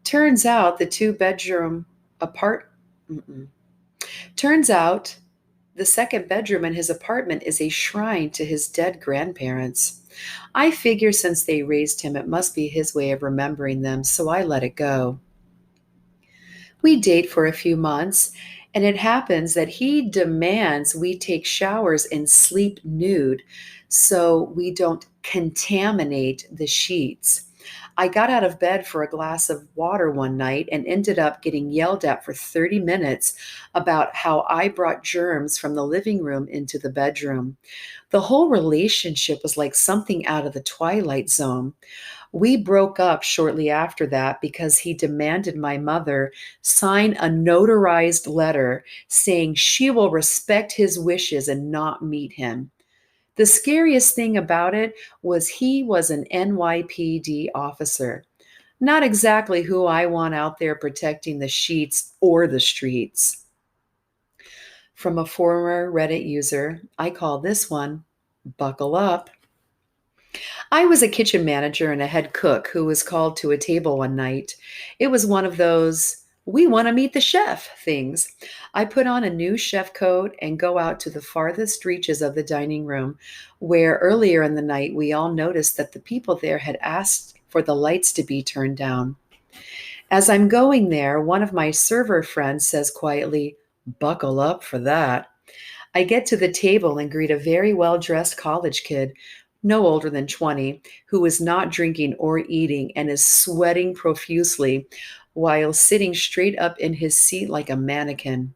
Turns out the two-bedroom apart mm-mm. Turns out the second bedroom in his apartment is a shrine to his dead grandparents. I figure since they raised him, it must be his way of remembering them, so I let it go. We date for a few months, and it happens that he demands we take showers and sleep nude so we don't contaminate the sheets. I got out of bed for a glass of water one night and ended up getting yelled at for 30 minutes about how I brought germs from the living room into the bedroom. The whole relationship was like something out of the Twilight Zone. We broke up shortly after that because he demanded my mother sign a notarized letter saying she will respect his wishes and not meet him. The scariest thing about it was he was an NYPD officer. Not exactly who I want out there protecting the sheets or the streets. From a former Reddit user, I call this one Buckle Up. I was a kitchen manager and a head cook who was called to a table one night. It was one of those, we want to meet the chef things. I put on a new chef coat and go out to the farthest reaches of the dining room, where earlier in the night we all noticed that the people there had asked for the lights to be turned down. As I'm going there, one of my server friends says quietly, "Buckle up for that." I get to the table and greet a very well dressed college kid, no older than 20, who is not drinking or eating and is sweating profusely while sitting straight up in his seat like a mannequin.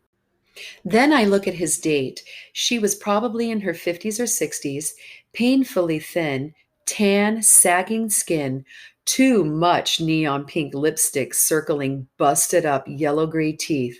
Then I look at his date. She was probably in her 50s or 60s, painfully thin, tan, sagging skin, too much neon pink lipstick circling busted up yellow gray teeth.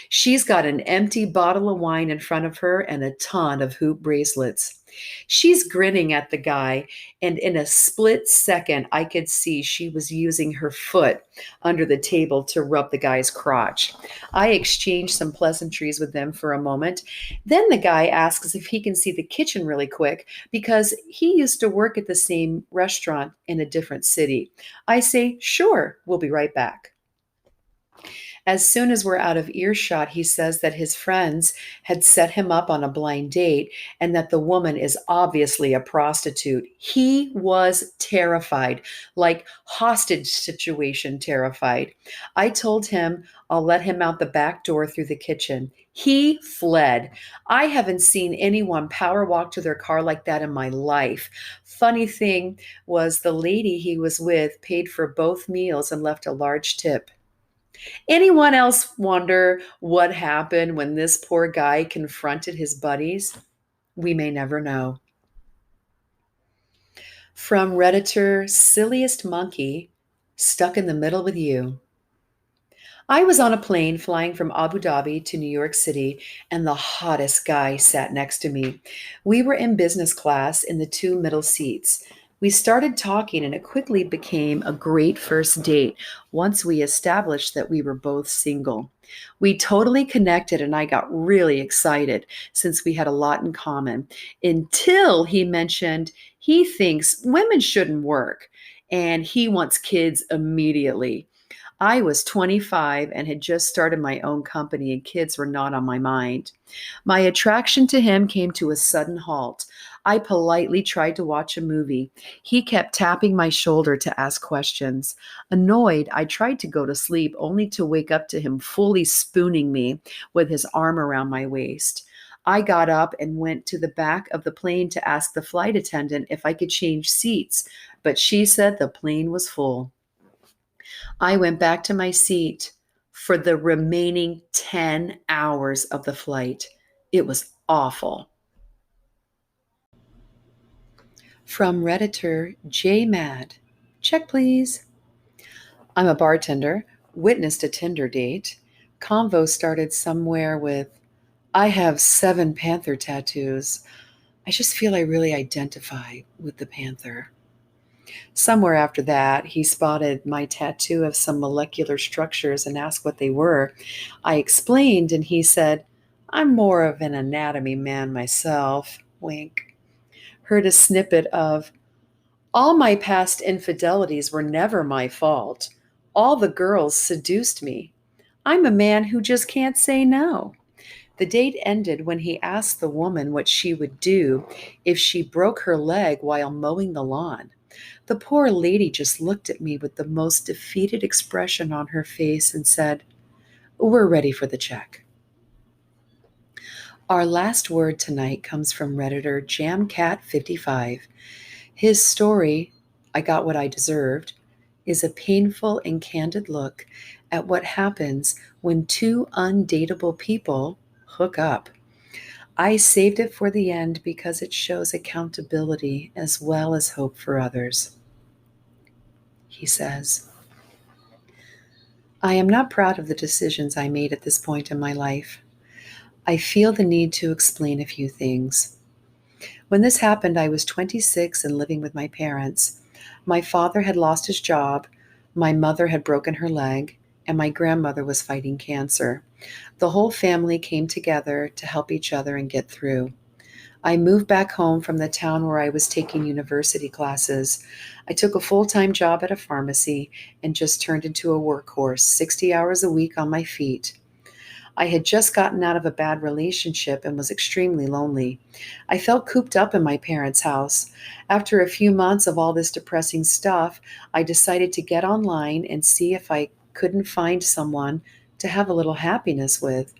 She's got an empty bottle of wine in front of her and a ton of hoop bracelets. She's grinning at the guy, and in a split second, I could see she was using her foot under the table to rub the guy's crotch. I exchanged some pleasantries with them for a moment. Then the guy asks if he can see the kitchen really quick because he used to work at the same restaurant in a different city. I say, "Sure, we'll be right back." As soon as we're out of earshot, he says that his friends had set him up on a blind date and that the woman is obviously a prostitute. He was terrified, like hostage situation terrified. I told him I'll let him out the back door through the kitchen. He fled. I haven't seen anyone power walk to their car like that in my life. Funny thing was, the lady he was with paid for both meals and left a large tip. Anyone else wonder what happened when this poor guy confronted his buddies? We may never know. From Redditor, silliest monkey, stuck in the middle with you. I was on a plane flying from Abu Dhabi to New York City, and the hottest guy sat next to me. We were in business class in the two middle seats. We started talking, and it quickly became a great first date once we established that we were both single. We totally connected, and I got really excited since we had a lot in common until he mentioned he thinks women shouldn't work and he wants kids immediately. I was 25 and had just started my own company, and kids were not on my mind. My attraction to him came to a sudden halt. I politely tried to watch a movie. He kept tapping my shoulder to ask questions. Annoyed, I tried to go to sleep, only to wake up to him fully spooning me with his arm around my waist. I got up and went to the back of the plane to ask the flight attendant if I could change seats, but she said the plane was full. I went back to my seat for the remaining 10 hours of the flight. It was awful. From Redditor, J Mad. Check, please. I'm a bartender, witnessed a Tinder date. Convo started somewhere with, "I have 7 panther tattoos. I just feel I really identify with the panther." Somewhere after that, he spotted my tattoo of some molecular structures and asked what they were. I explained, and he said, I'm more of an anatomy man myself. Wink. Heard a snippet of, all my past infidelities were never my fault. All the girls seduced me. I'm a man who just can't say no. The date ended when he asked the woman what she would do if she broke her leg while mowing the lawn. The poor lady just looked at me with the most defeated expression on her face and said, "We're ready for the check." Our last word tonight comes from Redditor JamCat55. His story, I Got What I Deserved, is a painful and candid look at what happens when two undateable people hook up. I saved it for the end because it shows accountability as well as hope for others. He says, I am not proud of the decisions I made at this point in my life. I feel the need to explain a few things. When this happened, I was 26 and living with my parents. My father had lost his job, my mother had broken her leg, and my grandmother was fighting cancer. The whole family came together to help each other and get through. I moved back home from the town where I was taking university classes. I took a full-time job at a pharmacy and just turned into a workhorse, 60 hours a week on my feet. I had just gotten out of a bad relationship and was extremely lonely. I felt cooped up in my parents' house. After a few months of all this depressing stuff, I decided to get online and see if I couldn't find someone to have a little happiness with.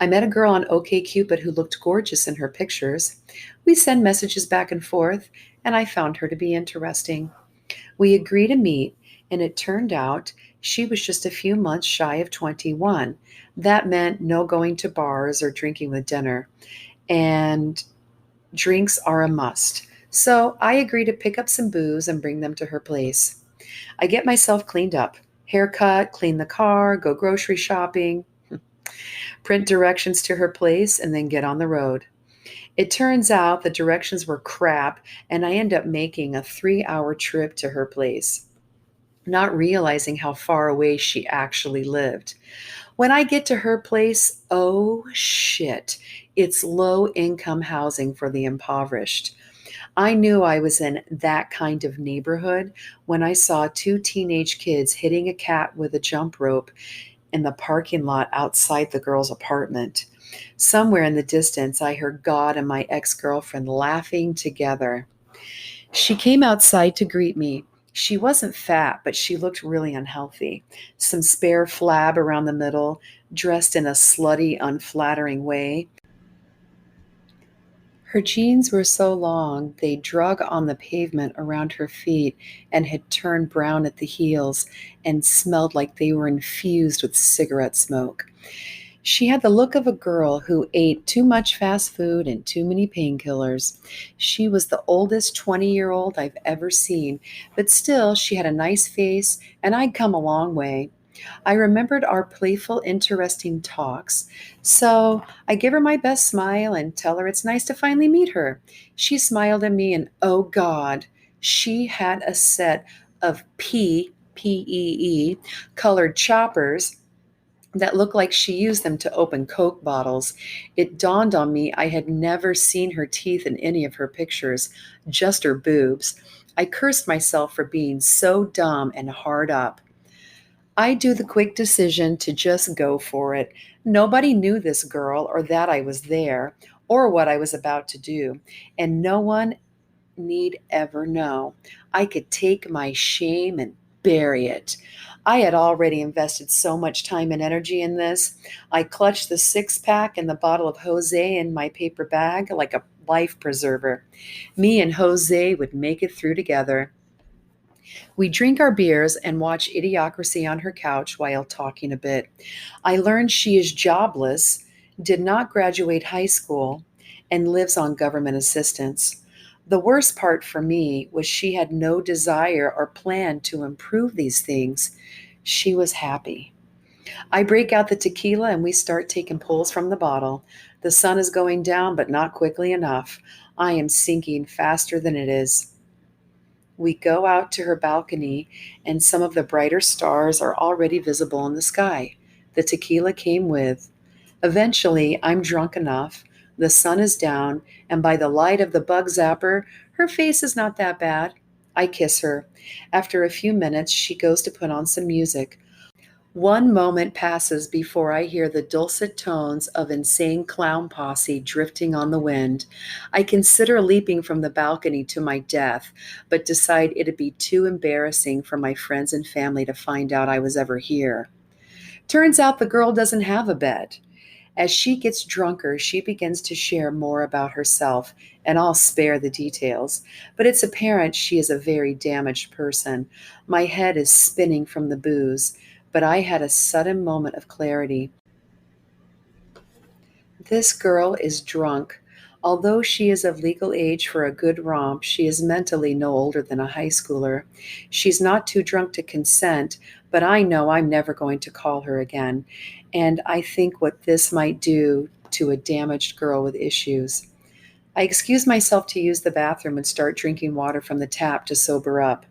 I met a girl on OkCupid who looked gorgeous in her pictures. We sent messages back and forth, and I found her to be interesting. We agreed to meet, and it turned out she was just a few months shy of 21. That meant no going to bars or drinking with dinner, and drinks are a must. So I agreed to pick up some booze and bring them to her place. I get myself cleaned up, haircut, clean the car, go grocery shopping, print directions to her place, and then get on the road. It turns out the directions were crap, and I end up making a 3-hour trip to her place, not realizing how far away she actually lived. When I get to her place, oh shit, it's low income housing for the impoverished. I knew I was in that kind of neighborhood when I saw two teenage kids hitting a cat with a jump rope in the parking lot outside the girl's apartment. Somewhere in the distance, I heard God and my ex girlfriend laughing together. She came outside to greet me. She wasn't fat, but she looked really unhealthy. Some spare flab around the middle, dressed in a slutty, unflattering way. Her jeans were so long they drug on the pavement around her feet and had turned brown at the heels and smelled like they were infused with cigarette smoke. She had the look of a girl who ate too much fast food and too many painkillers. She was the oldest 20-year-old I've ever seen, but still she had a nice face and I'd come a long way. I remembered our playful, interesting talks, so I give her my best smile and tell her it's nice to finally meet her. She smiled at me, and oh God, she had a set of PEE colored choppers that looked like she used them to open Coke bottles. It dawned on me I had never seen her teeth in any of her pictures, just her boobs. I cursed myself for being so dumb and hard up. I do the quick decision to just go for it. Nobody knew this girl or that I was there or what I was about to do, and no one need ever know. I could take my shame and bury it. I had already invested so much time and energy in this. I clutched the 6-pack and the bottle of Jose in my paper bag like a life preserver. Me and Jose would make it through together. We drink our beers and watch Idiocracy on her couch while talking a bit. I learned she is jobless, did not graduate high school, and lives on government assistance. The worst part for me was she had no desire or plan to improve these things. She was happy. I break out the tequila and we start taking pulls from the bottle. The sun is going down, but not quickly enough. I am sinking faster than it is. We go out to her balcony, and some of the brighter stars are already visible in the sky. The tequila came with. Eventually, I'm drunk enough. The sun is down, and by the light of the bug zapper, her face is not that bad. I kiss her. After a few minutes, she goes to put on some music. One moment passes before I hear the dulcet tones of Insane Clown Posse drifting on the wind. I consider leaping from the balcony to my death, but decide it'd be too embarrassing for my friends and family to find out I was ever here. Turns out the girl doesn't have a bed. As she gets drunker, she begins to share more about herself, and I'll spare the details. But it's apparent she is a very damaged person. My head is spinning from the booze, but I had a sudden moment of clarity. This girl is drunk. Although she is of legal age for a good romp, she is mentally no older than a high schooler. She's not too drunk to consent, but I know I'm never going to call her again. And I think what this might do to a damaged girl with issues. I excuse myself to use the bathroom and start drinking water from the tap to sober up.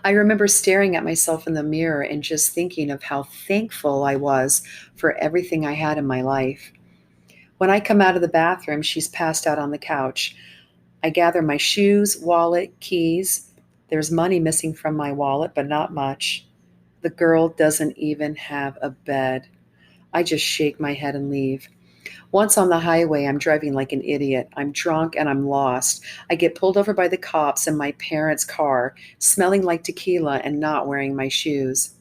I remember staring at myself in the mirror and just thinking of how thankful I was for everything I had in my life. When I come out of the bathroom, she's passed out on the couch. I gather my shoes, wallet, keys. There's money missing from my wallet, but not much. The girl doesn't even have a bed. I just shake my head and leave. Once on the highway, I'm driving like an idiot. I'm drunk and I'm lost. I get pulled over by the cops in my parents' car, smelling like tequila and not wearing my shoes.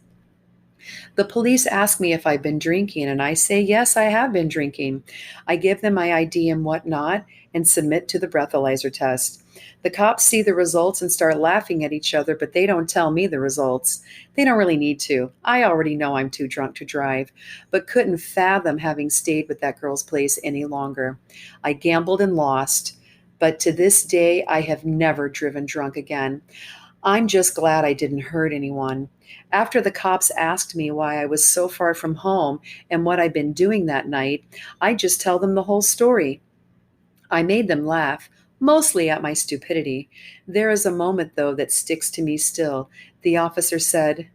The police ask me if I've been drinking, and I say, yes, I have been drinking. I give them my ID and whatnot and submit to the breathalyzer test. The cops see the results and start laughing at each other, but they don't tell me the results. They don't really need to. I already know I'm too drunk to drive, but couldn't fathom having stayed with that girl's place any longer. I gambled and lost, but to this day, I have never driven drunk again. I'm just glad I didn't hurt anyone. After the cops asked me why I was so far from home and what I'd been doing that night, I just tell them the whole story. I made them laugh, mostly at my stupidity. There is a moment, though, that sticks to me still. The officer said,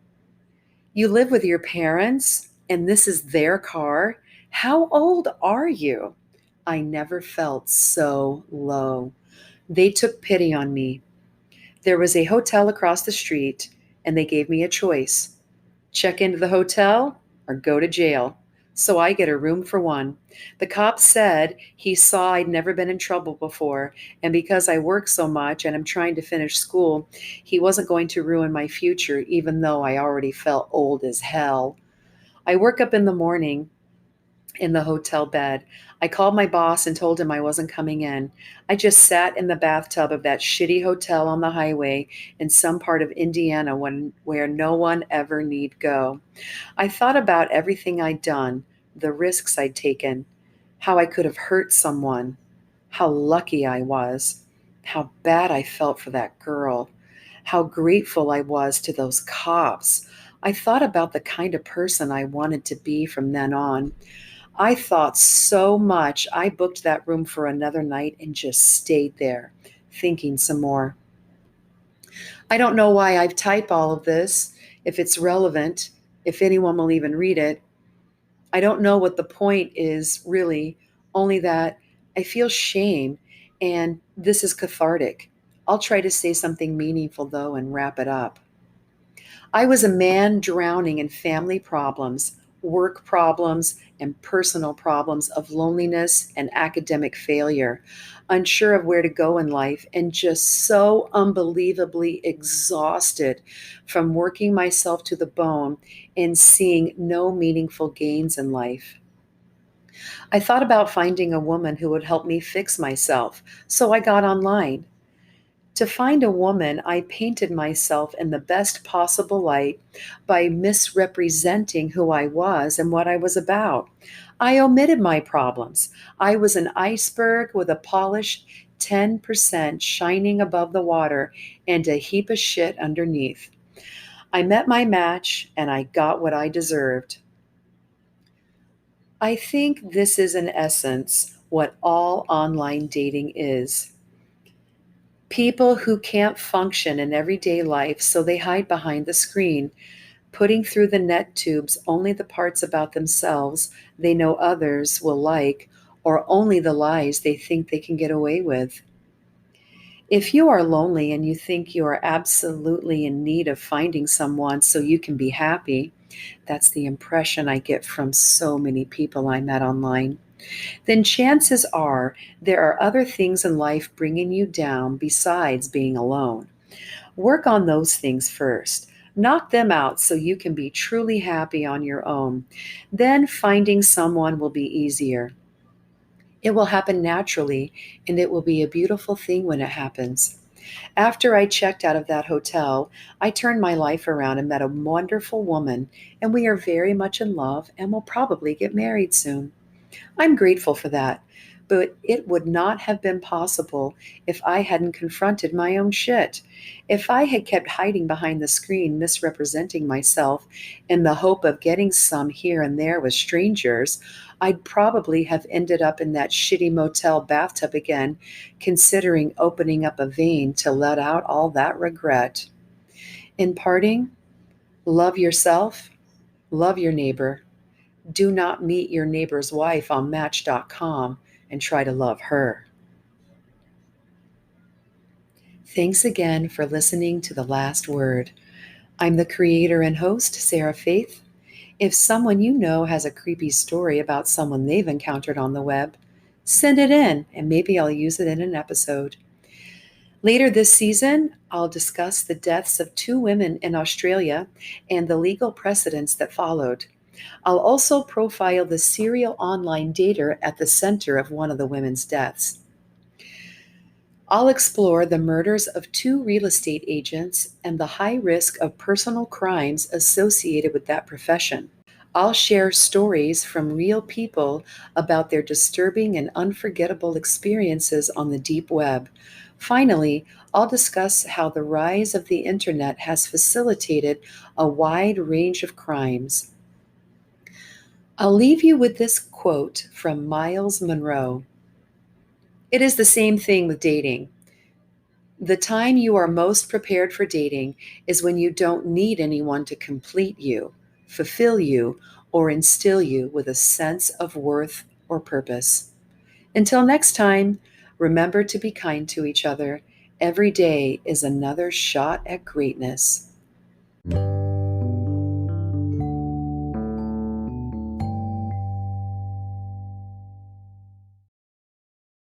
"You live with your parents, and this is their car? How old are you?" I never felt so low. They took pity on me. There was a hotel across the street, and they gave me a choice: check into the hotel or go to jail. So I get a room for one. The cop said he saw I'd never been in trouble before, and because I work so much and I'm trying to finish school, he wasn't going to ruin my future, even though I already felt old as hell. I woke up in the morning in the hotel bed. I called my boss and told him I wasn't coming in. I just sat in the bathtub of that shitty hotel on the highway in some part of Indiana where no one ever need go. I thought about everything I'd done, the risks I'd taken, how I could have hurt someone, how lucky I was, how bad I felt for that girl, how grateful I was to those cops. I thought about the kind of person I wanted to be from then on. I thought so much, I booked that room for another night and just stayed there, thinking some more. I don't know why I've typed all of this, if it's relevant, if anyone will even read it. I don't know what the point is really, only that I feel shame and this is cathartic. I'll try to say something meaningful though and wrap it up. I was a man drowning in family problems, work problems, and personal problems of loneliness and academic failure, unsure of where to go in life, and just so unbelievably exhausted from working myself to the bone and seeing no meaningful gains in life. I thought about finding a woman who would help me fix myself, so I got online. To find a woman, I painted myself in the best possible light by misrepresenting who I was and what I was about. I omitted my problems. I was an iceberg with a polished 10% shining above the water and a heap of shit underneath. I met my match and I got what I deserved. I think this is, in essence, what all online dating is. People who can't function in everyday life, so they hide behind the screen, putting through the net tubes only the parts about themselves they know others will like, or only the lies they think they can get away with. If you are lonely and you think you are absolutely in need of finding someone so you can be happy, that's the impression I get from so many people I met online, then chances are there are other things in life bringing you down besides being alone. Work on those things first. Knock them out so you can be truly happy on your own. Then finding someone will be easier. It will happen naturally, and it will be a beautiful thing when it happens. After I checked out of that hotel, I turned my life around and met a wonderful woman, and we are very much in love and will probably get married soon. I'm grateful for that, but it would not have been possible if I hadn't confronted my own shit. If I had kept hiding behind the screen, misrepresenting myself in the hope of getting some here and there with strangers, I'd probably have ended up in that shitty motel bathtub again, considering opening up a vein to let out all that regret. In parting, love yourself, love your neighbor. Do not meet your neighbor's wife on Match.com and try to love her. Thanks again for listening to The Last Word. I'm the creator and host, Sarah Faith. If someone you know has a creepy story about someone they've encountered on the web, send it in and maybe I'll use it in an episode. Later this season, I'll discuss the deaths of two women in Australia and the legal precedents that followed. I'll also profile the serial online dater at the center of one of the women's deaths. I'll explore the murders of two real estate agents and the high risk of personal crimes associated with that profession. I'll share stories from real people about their disturbing and unforgettable experiences on the deep web. Finally, I'll discuss how the rise of the internet has facilitated a wide range of crimes. I'll leave you with this quote from Miles Monroe. It is the same thing with dating. The time you are most prepared for dating is when you don't need anyone to complete you, fulfill you, or instill you with a sense of worth or purpose. Until next time, remember to be kind to each other. Every day is another shot at greatness.